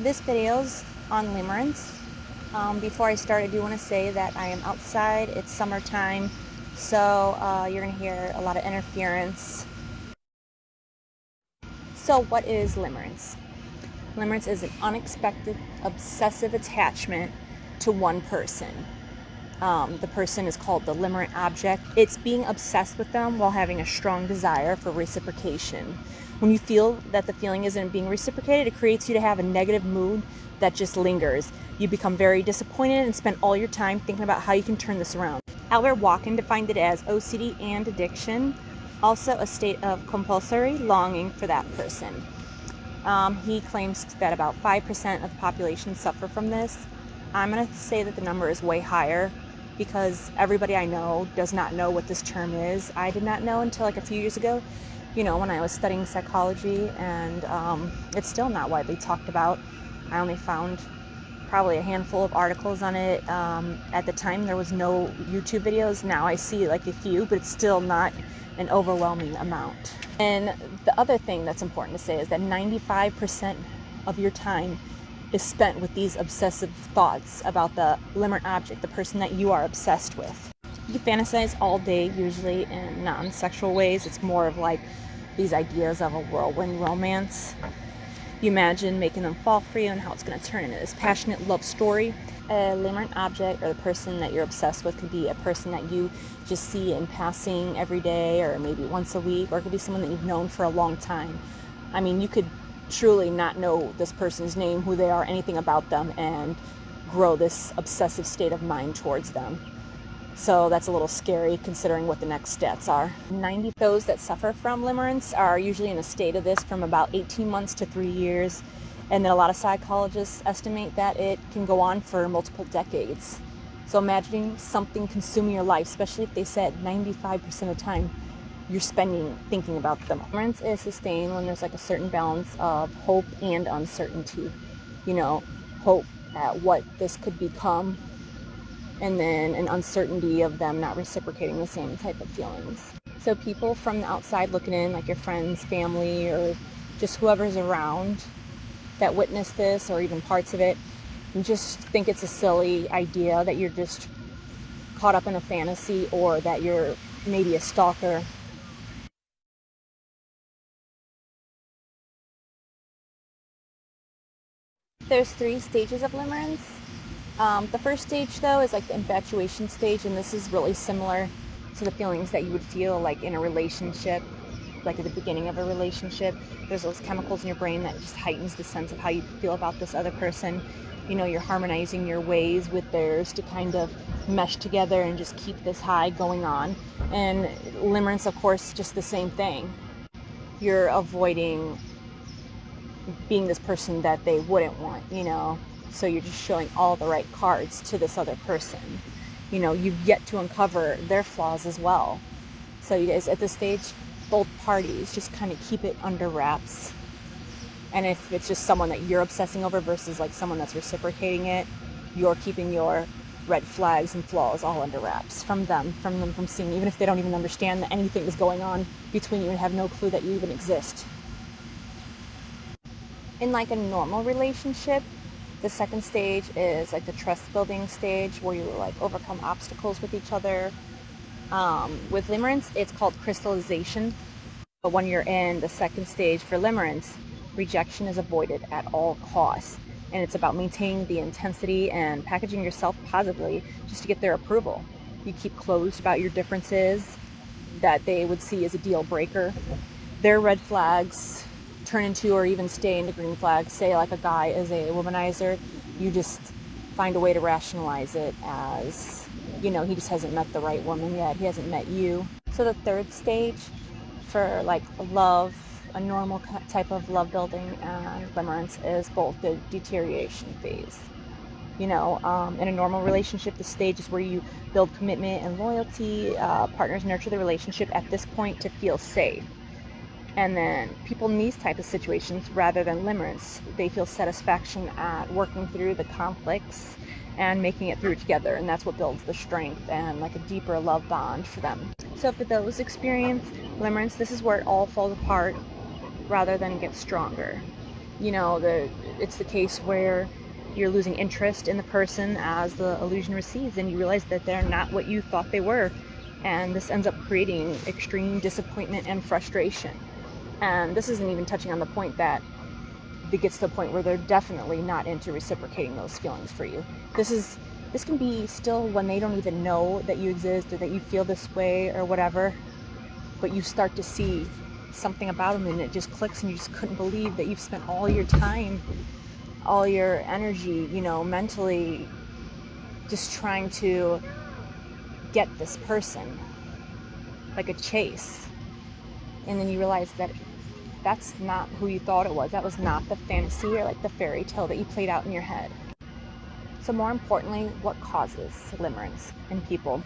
This video's on limerence. Before I start, I do want to say that I am outside. It's summertime, so you're going to hear a lot of interference. So what is limerence? Limerence is an unexpected obsessive attachment to one person. The person is called the limerent object. It's being obsessed with them while having a strong desire for reciprocation. When you feel that the feeling isn't being reciprocated, it creates you to have a negative mood that just lingers. You become very disappointed and spend all your time thinking about how you can turn this around. Albert Walken defined it as OCD and addiction, also a state of compulsory longing for that person. He claims that about 5% of the population suffer from this. I'm going to say that the number is way higher because everybody I know does not know what this term is. I did not know until like a few years ago, when I was studying psychology, and it's still not widely talked about. I only found probably a handful of articles on it. At the time, there was no YouTube videos. Now I see like a few, but it's still not an overwhelming amount. And the other thing that's important to say is that 95% of your time is spent with these obsessive thoughts about the limerent object, the person that you are obsessed with. You fantasize all day, usually in non-sexual ways. It's more of like these ideas of a whirlwind romance. You imagine making them fall for you and how it's going to turn into this passionate love story. A limerent object, or the person that you're obsessed with, could be a person that you just see in passing every day or maybe once a week, or it could be someone that you've known for a long time. I mean, you could truly not know this person's name, who they are, anything about them, and grow this obsessive state of mind towards them. So that's a little scary considering what the next stats are. 90 those that suffer from limerence are usually in a state of this from about 18 months to 3 years. And then a lot of psychologists estimate that it can go on for multiple decades. So imagining something consuming your life, especially if they said 95% of the time you're spending thinking about them. Limerence is sustained when there's like a certain balance of hope and uncertainty. Hope at what this could become, and then an uncertainty of them not reciprocating the same type of feelings. So people from the outside looking in, like your friends, family, or just whoever's around that witness this, or even parts of it, and just think it's a silly idea that you're just caught up in a fantasy, or that you're maybe a stalker. There's 3 stages of limerence. The first stage, though, is like the infatuation stage, and this is really similar to the feelings that you would feel like in a relationship, like at the beginning of a relationship. There's those chemicals in your brain that just heightens the sense of how you feel about this other person. You're harmonizing your ways with theirs to kind of mesh together and just keep this high going on. And limerence, of course, just the same thing. You're avoiding being this person that they wouldn't want, so you're just showing all the right cards to this other person. You've yet to uncover their flaws as well. So you guys, at this stage, both parties just kind of keep it under wraps. And if it's just someone that you're obsessing over versus like someone that's reciprocating it, you're keeping your red flags and flaws all under wraps from them from seeing, even if they don't even understand that anything is going on between you and have no clue that you even exist. In like a normal relationship, the second stage is like the trust building stage, where you like overcome obstacles with each other. With limerence, it's called crystallization. But when you're in the second stage for limerence, rejection is avoided at all costs. And it's about maintaining the intensity and packaging yourself positively just to get their approval. You keep closed about your differences that they would see as a deal breaker. Their red flags turn into, or even stay into, green flags. Say like a guy is a womanizer, you just find a way to rationalize it as, he just hasn't met the right woman yet, he hasn't met you. So the third stage for like love, a normal type of love building and limerence, is both the deterioration phase. In a normal relationship, the stage is where you build commitment and loyalty. Partners nurture the relationship at this point to feel safe. And then people in these type of situations, rather than limerence, they feel satisfaction at working through the conflicts and making it through together. And that's what builds the strength and like a deeper love bond for them. So for those experience limerence, this is where it all falls apart rather than get stronger. it's the case where you're losing interest in the person as the illusion recedes, and you realize that they're not what you thought they were. And this ends up creating extreme disappointment and frustration. And this isn't even touching on the point that it gets to the point where they're definitely not into reciprocating those feelings for you. This can be still when they don't even know that you exist or that you feel this way or whatever, but you start to see something about them and it just clicks, and you just couldn't believe that you've spent all your time, all your energy, mentally just trying to get this person, like a chase. And then you realize that that's not who you thought it was. That was not the fantasy or like the fairy tale that you played out in your head. So more importantly, what causes limerence in people?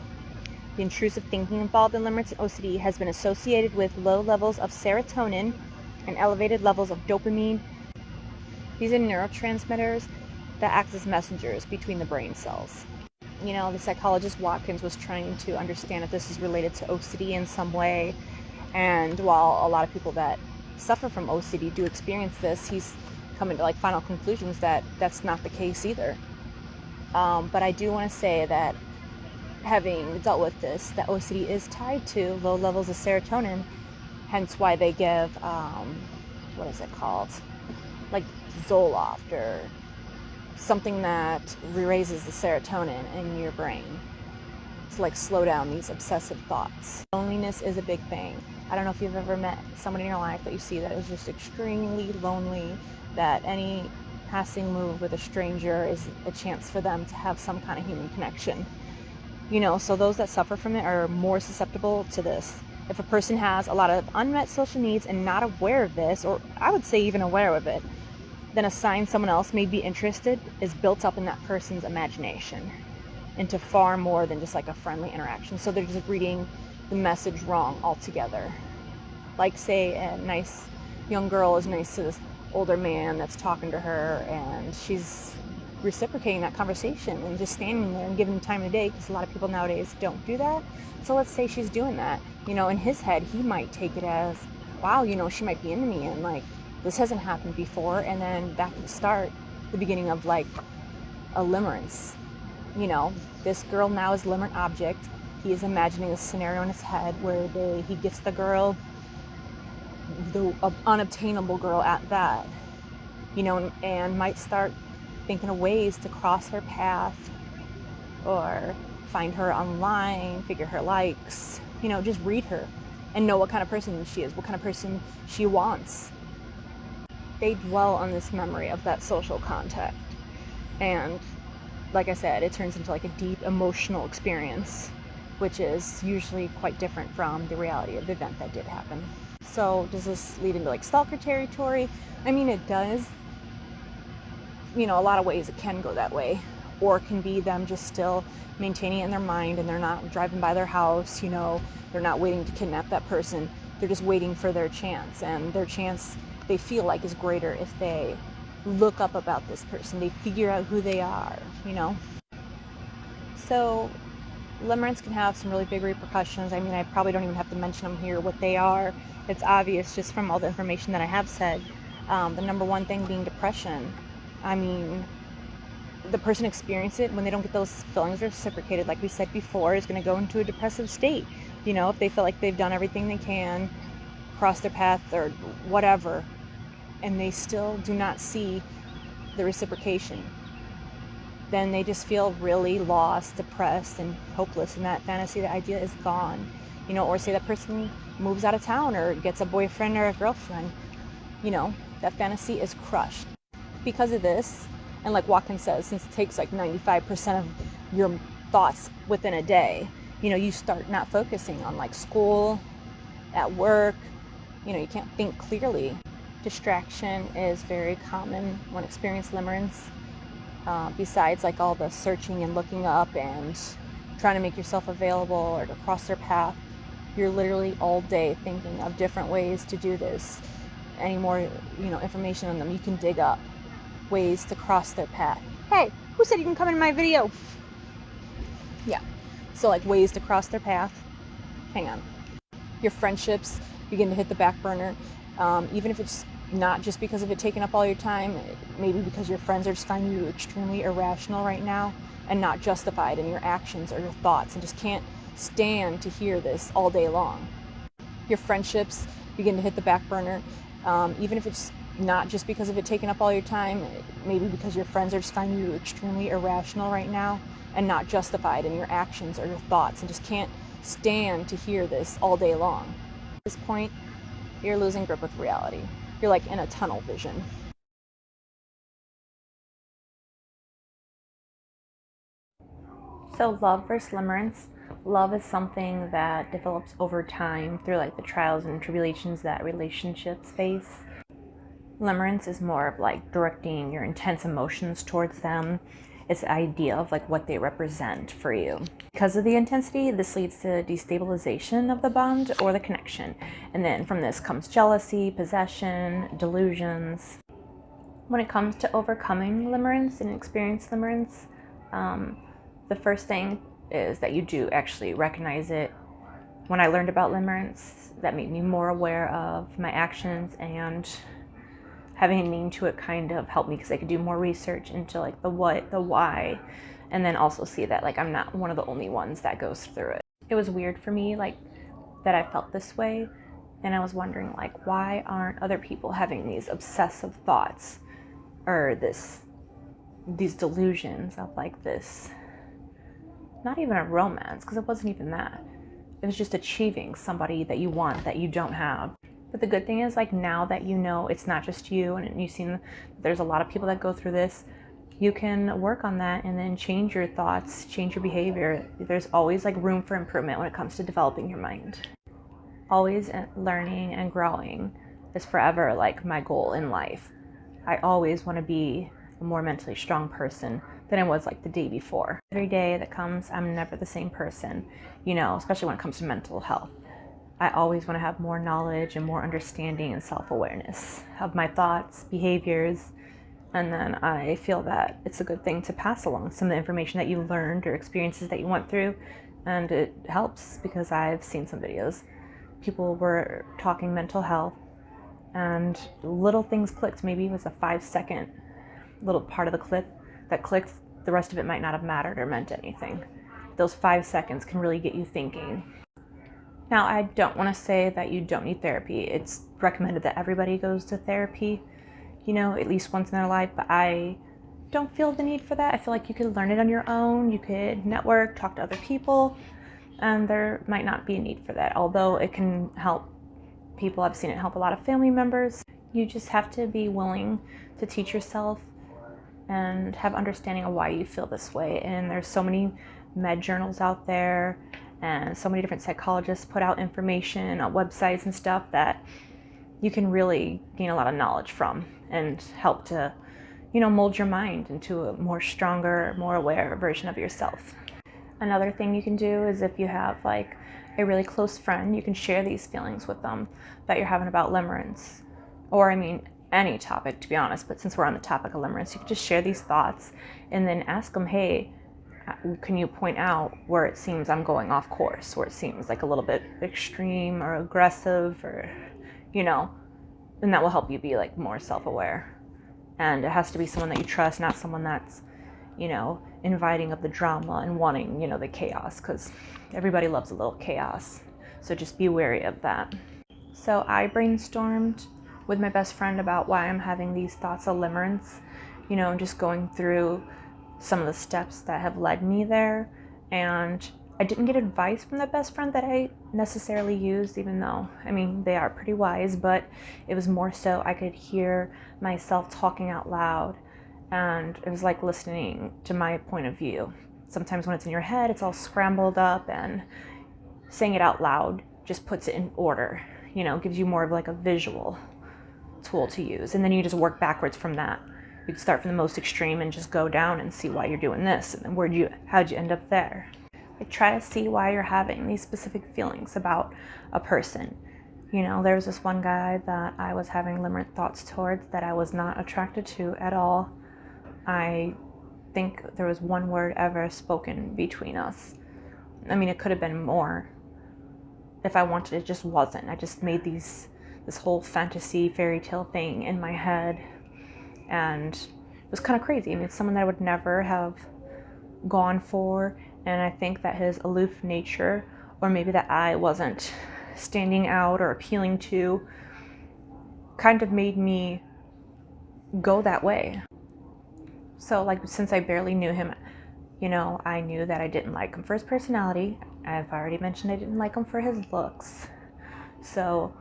The intrusive thinking involved in limerence and OCD has been associated with low levels of serotonin and elevated levels of dopamine. These are neurotransmitters that act as messengers between the brain cells. The psychologist Watkins was trying to understand if this is related to OCD in some way. And while a lot of people that suffer from OCD do experience this, he's coming to final conclusions that that's not the case either. But I do want to say that having dealt with this, that OCD is tied to low levels of serotonin, hence why they give, what is it called? Like Zoloft or something that raises the serotonin in your brain to slow down these obsessive thoughts. Loneliness is a big thing. I don't know if you've ever met somebody in your life that you see that is just extremely lonely, that any passing move with a stranger is a chance for them to have some kind of human connection. So those that suffer from it are more susceptible to this. If a person has a lot of unmet social needs and not aware of this, or I would say even aware of it, then a sign someone else may be interested is built up in that person's imagination into far more than just a friendly interaction. So they're just reading the message wrong altogether. Say a nice young girl is nice to this older man that's talking to her, and she's reciprocating that conversation and just standing there and giving him time of day, because a lot of people nowadays don't do that. So let's say she's doing that. In his head, he might take it as, wow, she might be into me, and this hasn't happened before. And then that could start the beginning of a limerence. This girl now is limerent object. He is imagining a scenario in his head where he gets the girl, the unobtainable girl at that, and might start thinking of ways to cross her path or find her online, figure her likes, just read her and know what kind of person she is, what kind of person she wants. They dwell on this memory of that social contact. And like I said, it turns into a deep emotional experience, which is usually quite different from the reality of the event that did happen. So does this lead into stalker territory? I mean, it does. A lot of ways it can go that way, or it can be them just still maintaining it in their mind, and they're not driving by their house, they're not waiting to kidnap that person. They're just waiting for their chance, and their chance they feel is greater if they look up about this person, they figure out who they are, So limerence can have some really big repercussions. I mean, I probably don't even have to mention them here, what they are. It's obvious just from all the information that I have said. The number one thing being depression. I mean, the person experiencing it, when they don't get those feelings reciprocated, like we said before, is going to go into a depressive state. If they feel like they've done everything they can, cross their path or whatever, and they still do not see the reciprocation, then they just feel really lost, depressed, and hopeless, and that fantasy, that idea is gone. Or say that person moves out of town or gets a boyfriend or a girlfriend, that fantasy is crushed. Because of this, and like Watkins says, since it takes 95% of your thoughts within a day, you start not focusing on school, at work, you can't think clearly. Distraction is very common when experiencing limerence. Besides all the searching and looking up and trying to make yourself available or to cross their path, you're literally all day thinking of different ways to do this. Any more information on them you can dig up, ways to cross their path. Hey, who said you can come in my video? Yeah, so ways to cross their path. Hang on. Your friendships begin to hit the back burner, even if it's not just because of it taking up all your time, maybe because your friends are just finding you extremely irrational right now and not justified in your actions or your thoughts, and just can't stand to hear this all day long. Your friendships begin to hit the back burner, even if it's not just because of it taking up all your time, maybe because your friends are just finding you extremely irrational right now and not justified in your actions or your thoughts, and just can't stand to hear this all day long. At this point, you're losing grip with reality. You're like in a tunnel vision. So love versus limerence. Love is something that develops over time through like the trials and tribulations that relationships face. Limerence is more of like directing your intense emotions towards them. It's the idea of like what they represent for you. Because of the intensity, this leads to destabilization of the bond or the connection. And then from this comes jealousy, possession, delusions. When it comes to overcoming limerence and experience limerence, the first thing is that you do actually recognize it. When I learned about limerence, that made me more aware of my actions, and having a name to it kind of helped me because I could do more research into like the what, the why, and then also see that like I'm not one of the only ones that goes through it. It was weird for me like that I felt this way, and I was wondering like why aren't other people having these obsessive thoughts or these delusions of like this, not even a romance, because it wasn't even that. It was just achieving somebody that you want that you don't have. But the good thing is like now that you know it's not just you, and you've seen there's a lot of people that go through this, you can work on that and then change your thoughts, change your behavior. There's always like room for improvement when it comes to developing your mind. Always learning and growing is forever like my goal in life. I always want to be a more mentally strong person than I was like the day before. Every day that comes, I'm never the same person, especially when it comes to mental health. I always want to have more knowledge and more understanding and self-awareness of my thoughts, behaviors, and then I feel that it's a good thing to pass along some of the information that you learned or experiences that you went through, and it helps because I've seen some videos. People were talking mental health, and little things clicked. Maybe it was a 5-second little part of the clip that clicked. The rest of it might not have mattered or meant anything. Those 5 seconds can really get you thinking. Now, I don't want to say that you don't need therapy. It's recommended that everybody goes to therapy, at least once in their life, but I don't feel the need for that. I feel like you could learn it on your own. You could network, talk to other people, and there might not be a need for that, although it can help people. I've seen it help a lot of family members. You just have to be willing to teach yourself and have understanding of why you feel this way. And there's so many med journals out there, and so many different psychologists put out information on websites and stuff that you can really gain a lot of knowledge from and help to, mold your mind into a more stronger, more aware version of yourself. Another thing you can do is if you have like a really close friend, you can share these feelings with them that you're having about limerence, or any topic, to be honest, but since we're on the topic of limerence, you can just share these thoughts and then ask them, hey, can you point out where it seems I'm going off course, where it seems like a little bit extreme or aggressive, or, and that will help you be like more self-aware. And it has to be someone that you trust, not someone that's, inviting of the drama and wanting, the chaos, because everybody loves a little chaos. So just be wary of that. So I brainstormed with my best friend about why I'm having these thoughts of limerence, and just going through some of the steps that have led me there. And I didn't get advice from the best friend that I necessarily used, even though, they are pretty wise, but it was more so I could hear myself talking out loud, and it was like listening to my point of view. Sometimes when it's in your head, it's all scrambled up, and saying it out loud just puts it in order, gives you more of like a visual tool to use. And then you just work backwards from that. You can start from the most extreme and just go down and see why you're doing this, and then how'd you end up there. Like, try to see why you're having these specific feelings about a person. There was this one guy that I was having limerent thoughts towards that I was not attracted to at all. I think there was one word ever spoken between us. It could have been more. If I wanted, it just wasn't. I just made these this whole fantasy fairy tale thing in my head, and it was kind of crazy. I mean, it's someone that I would never have gone for, and I think that his aloof nature, or maybe that I wasn't standing out or appealing to, kind of made me go that way. So like, since I barely knew him, you know, I knew that I didn't like him for his personality. I've already mentioned I didn't like him for his looks. So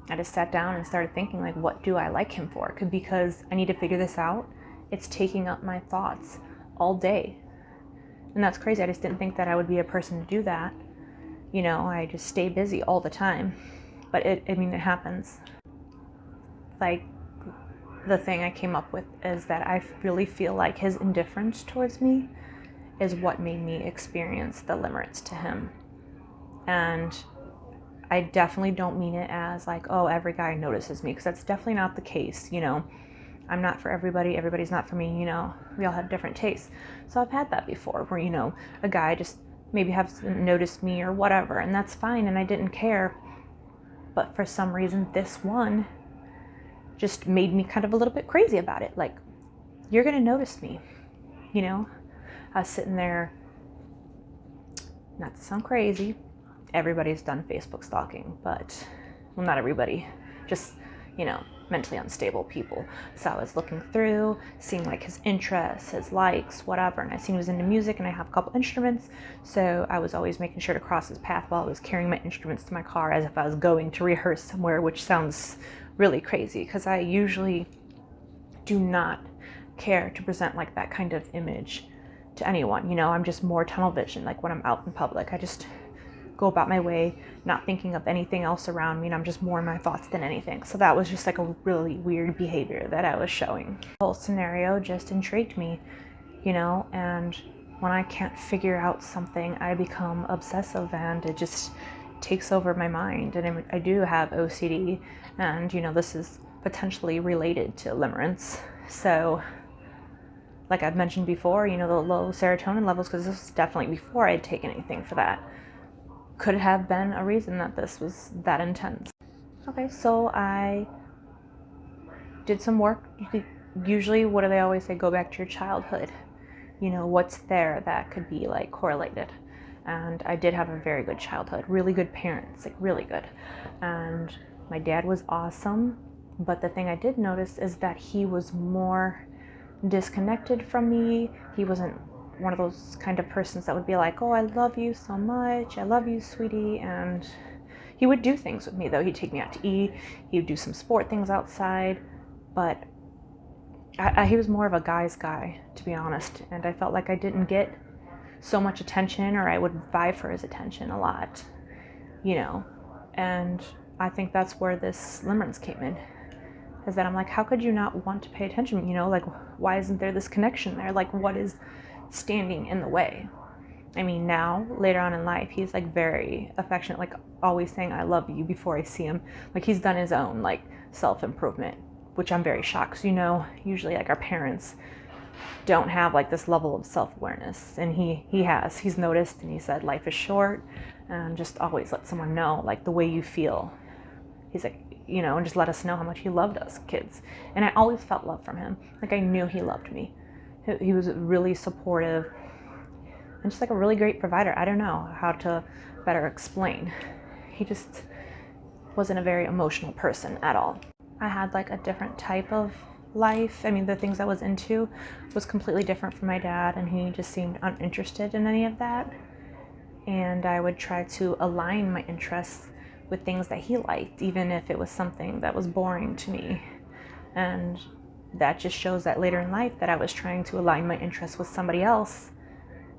I just sat down and started thinking, like, what do I like him for? Because I need to figure this out. It's taking up my thoughts all day. And that's crazy. I just didn't think that I would be a person to do that. You know, I just stay busy all the time. But it happens. Like, the thing I came up with is that I really feel like his indifference towards me is what made me experience the limerence to him. And I definitely don't mean it as like, oh, every guy notices me, because that's definitely not the case. You know, I'm not for everybody, everybody's not for me, you know, we all have different tastes. So I've had that before, where, you know, a guy just maybe hasn't noticed me or whatever, and that's fine, and I didn't care. But for some reason, this one just made me kind of a little bit crazy about it. Like, you're gonna notice me, you know? I was sitting there, not to sound crazy, everybody's done Facebook stalking, but, well, not everybody, just, you know, mentally unstable people. So I was looking through, seeing like his interests, his likes, whatever, and I seen he was into music, and I have a couple instruments, so I was always making sure to cross his path while I was carrying my instruments to my car, as if I was going to rehearse somewhere, which sounds really crazy, because I usually do not care to present like that kind of image to anyone. You know, I'm just more tunnel vision. Like, when I'm out in public, I just go about my way, not thinking of anything else around me, and I'm just more in my thoughts than anything. So that was just like a really weird behavior that I was showing. The whole scenario just intrigued me, you know, and when I can't figure out something, I become obsessive, and it just takes over my mind. And I do have OCD, and, you know, this is potentially related to limerence. So, like I've mentioned before, you know, the low serotonin levels, because this was definitely before I'd taken anything for that, could have been a reason that this was that intense. Okay, so I did some work. Usually, what do they always say? Go back to your childhood. You know, what's there that could be like correlated. And I did have a very good childhood, really good parents, like really good. And my dad was awesome. But the thing I did notice is that he was more disconnected from me. He wasn't one of those kind of persons that would be like, oh, I love you so much, I love you, sweetie. And he would do things with me, though. He'd take me out to eat, he would do some sport things outside, but he was more of a guy's guy, to be honest. And I felt like I didn't get so much attention, or I would vie for his attention a lot, you know. And I think that's where this limerence came in, is that I'm like, how could you not want to pay attention? You know, like, why isn't there this connection there? Like, what is standing in the way? I mean, now, later on in life, he's like very affectionate, like always saying I love you before I see him. Like, he's done his own like self-improvement, which I'm very shocked, because, you know, usually like our parents don't have like this level of self-awareness, and he's noticed, and he said life is short, and just always let someone know like the way you feel. He's like, you know, and just let us know how much he loved us kids. And I always felt love from him. Like, I knew he loved me. He was really supportive, and just like a really great provider. I don't know how to better explain. He just wasn't a very emotional person at all. I had like a different type of life. I mean, the things I was into was completely different from my dad, and he just seemed uninterested in any of that. And I would try to align my interests with things that he liked, even if it was something that was boring to me. And that just shows that later in life that I was trying to align my interests with somebody else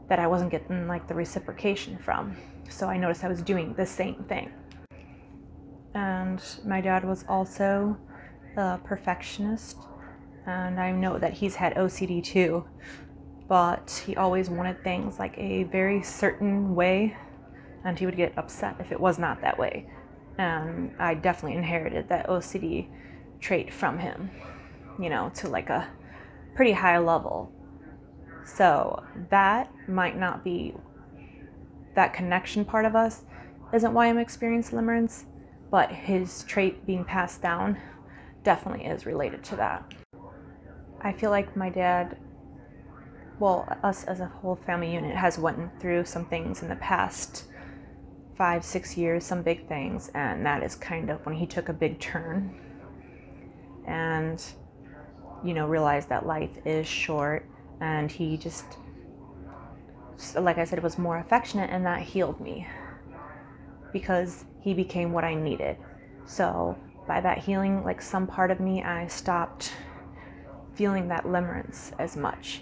that I wasn't getting like the reciprocation from. So I noticed I was doing the same thing. And my dad was also a perfectionist, and I know that he's had OCD too, but he always wanted things like a very certain way, and he would get upset if it was not that way. And I definitely inherited that OCD trait from him, you know, to like a pretty high level. So that might not be, that connection part of us isn't why I'm experiencing limerence, but his trait being passed down definitely is related to that. I feel like my dad, well, us as a whole family unit has went through some things in the past 5-6 years, some big things, and that is kind of when he took a big turn and, you know, realized that life is short, and he just, like I said, was more affectionate, and that healed me because he became what I needed. So by that healing, like some part of me, I stopped feeling that limerence as much.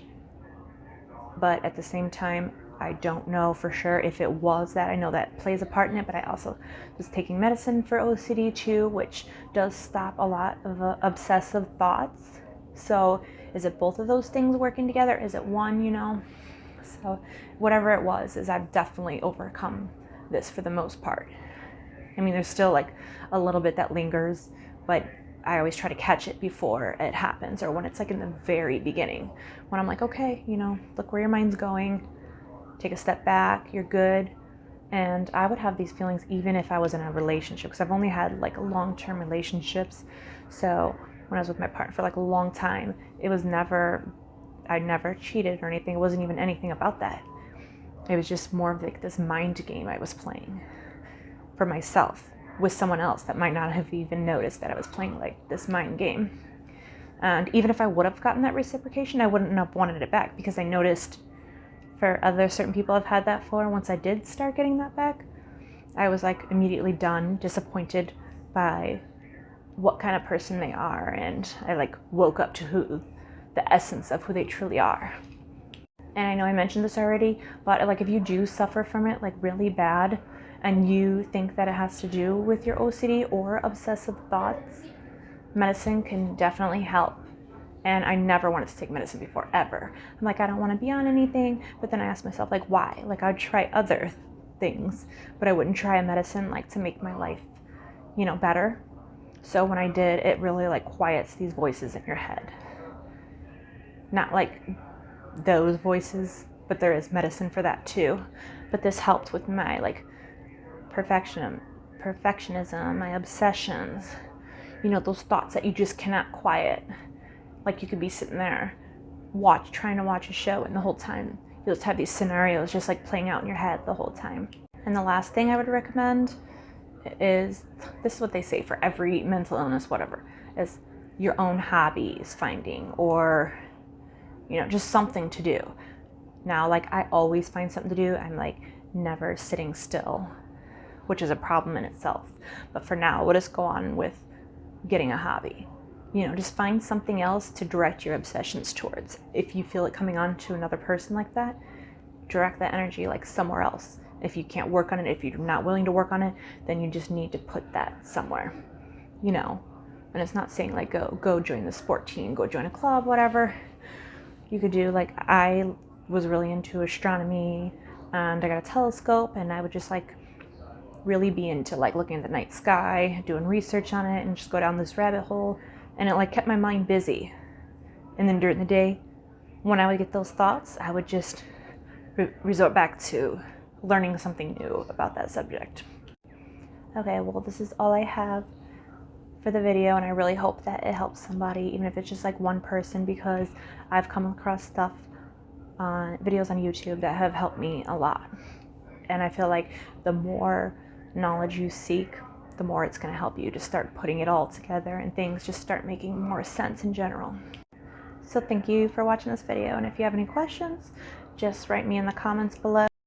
But at the same time, I don't know for sure if it was that. I know that plays a part in it, but I also was taking medicine for OCD too, which does stop a lot of obsessive thoughts. So is it both of those things working together? Is it one, you know? So whatever it was, is I've definitely overcome this for the most part. I mean, there's still like a little bit that lingers, but I always try to catch it before it happens, or when it's like in the very beginning, when I'm like, okay, you know, look where your mind's going, take a step back, you're good. And I would have these feelings even if I was in a relationship, because I've only had like long-term relationships. So when I was with my partner for like a long time, it was never, I never cheated or anything. It wasn't even anything about that. It was just more of like this mind game I was playing for myself with someone else that might not have even noticed that I was playing like this mind game. And even if I would have gotten that reciprocation, I wouldn't have wanted it back, because I noticed for other certain people I've had that for, once I did start getting that back, I was like immediately done, disappointed by what kind of person they are, and I like woke up to the essence of who they truly are. And I know I mentioned this already, but like if you do suffer from it like really bad, and you think that it has to do with your OCD or obsessive thoughts, medicine can definitely help. And I never wanted to take medicine before, ever. I'm like, I don't want to be on anything. But then I asked myself, like, why? Like, I'd try other things, but I wouldn't try a medicine like to make my life, you know, better. So when I did, it really like quiets these voices in your head. Not like those voices, but there is medicine for that too. But this helped with my like perfectionism, my obsessions, you know, those thoughts that you just cannot quiet. Like you could be sitting there trying to watch a show, and the whole time you'll just have these scenarios just like playing out in your head the whole time. And the last thing I would recommend is, this is what they say for every mental illness, whatever, is your own hobbies finding, or, you know, just something to do. Now, like I always find something to do. I'm like never sitting still, which is a problem in itself. But for now, we'll just go on with getting a hobby. You know, just find something else to direct your obsessions towards. If you feel it coming on to another person like that, direct that energy like somewhere else. If you can't work on it, if you're not willing to work on it, then you just need to put that somewhere, you know. And it's not saying like go join the sport team, go join a club, whatever. You could do, like, I was really into astronomy, and I got a telescope, and I would just like really be into like looking at the night sky, doing research on it, and just go down this rabbit hole. And it like kept my mind busy. And then during the day, when I would get those thoughts, I would just resort back to learning something new about that subject. Okay, well, this is all I have for the video, and I really hope that it helps somebody, even if it's just like one person, because I've come across stuff on videos on YouTube that have helped me a lot. And I feel like the more knowledge you seek, the more it's going to help you to start putting it all together, and things just start making more sense in general. So thank you for watching this video, and if you have any questions, just write me in the comments below.